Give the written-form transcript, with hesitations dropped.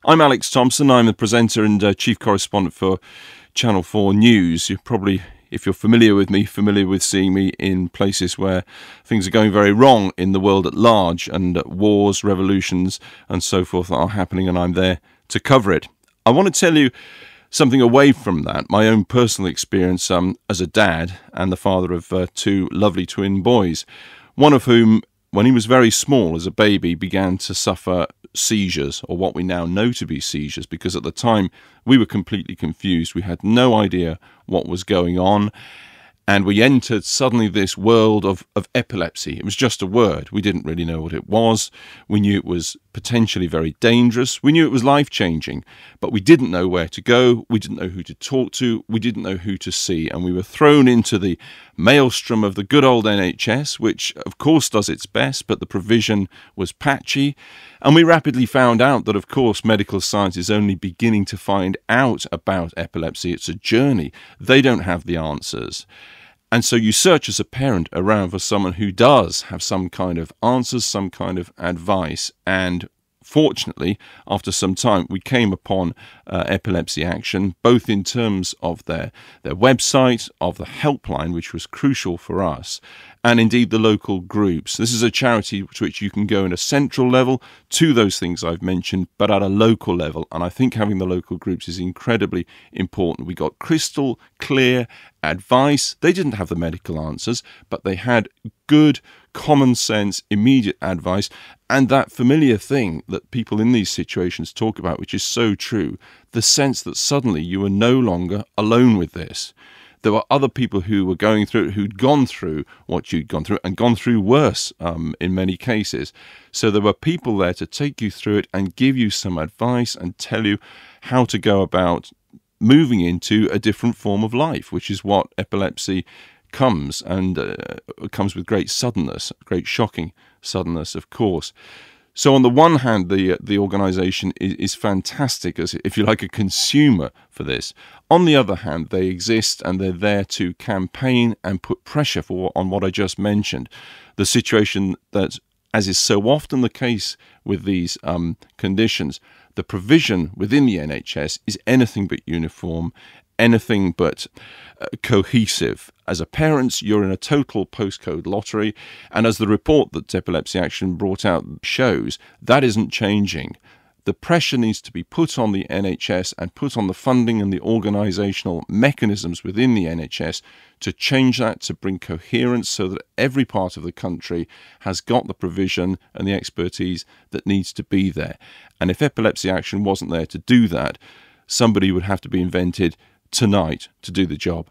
I'm Alex Thomson. I'm the presenter and chief correspondent for Channel 4 News. You're probably, if you're familiar with me, familiar with seeing me in places where things are going very wrong in the world at large, and wars, revolutions and so forth are happening, and I'm there to cover it. I want to tell you something away from that, my own personal experience as a dad and the father of two lovely twin boys, one of whom, when he was very small as a baby, began to suffer seizures, or what we now know to be seizures, because at the time we were completely confused. We had no idea what was going on, and we entered suddenly this world of epilepsy. It was just a word. We didn't really know what it was. We knew it was potentially very dangerous. We knew it was life-changing, but we didn't know where to go. We didn't know who to talk to. We didn't know who to see, and we were thrown into the maelstrom of the good old NHS, which of course does its best, but the provision was patchy. And we rapidly found out that, of course, medical science is only beginning to find out about epilepsy. It's a journey. They don't have the answers. And so you search as a parent around for someone who does have some kind of answers, some kind of advice. And fortunately, after some time, we came upon Epilepsy Action, both in terms of their website, of the helpline, which was crucial for us, and indeed the local groups. This is a charity to which you can go in a central level to those things I've mentioned, but at a local level. And I think having the local groups is incredibly important. We got crystal clear advice. They didn't have the medical answers, but they had good, common sense, immediate advice, and that familiar thing that people in these situations talk about, which is so true, the sense that suddenly you are no longer alone with this. There were other people who were going through it, who'd gone through what you'd gone through, and gone through worse in many cases. So there were people there to take you through it and give you some advice and tell you how to go about moving into a different form of life, which is what epilepsy comes, and comes with great suddenness, great shocking suddenness, of course. So on the one hand, the organisation is fantastic as, if you like, a consumer for this. On the other hand, they exist and they're there to campaign and put pressure on what I just mentioned. The situation that, as is so often the case with these conditions, the provision within the NHS is anything but uniform, anything but cohesive. As a parent, you're in a total postcode lottery, and as the report that Epilepsy Action brought out shows, that isn't changing. The pressure needs to be put on the NHS and put on the funding and the organisational mechanisms within the NHS to change that, to bring coherence so that every part of the country has got the provision and the expertise that needs to be there. And if Epilepsy Action wasn't there to do that, somebody would have to be invented tonight to do the job.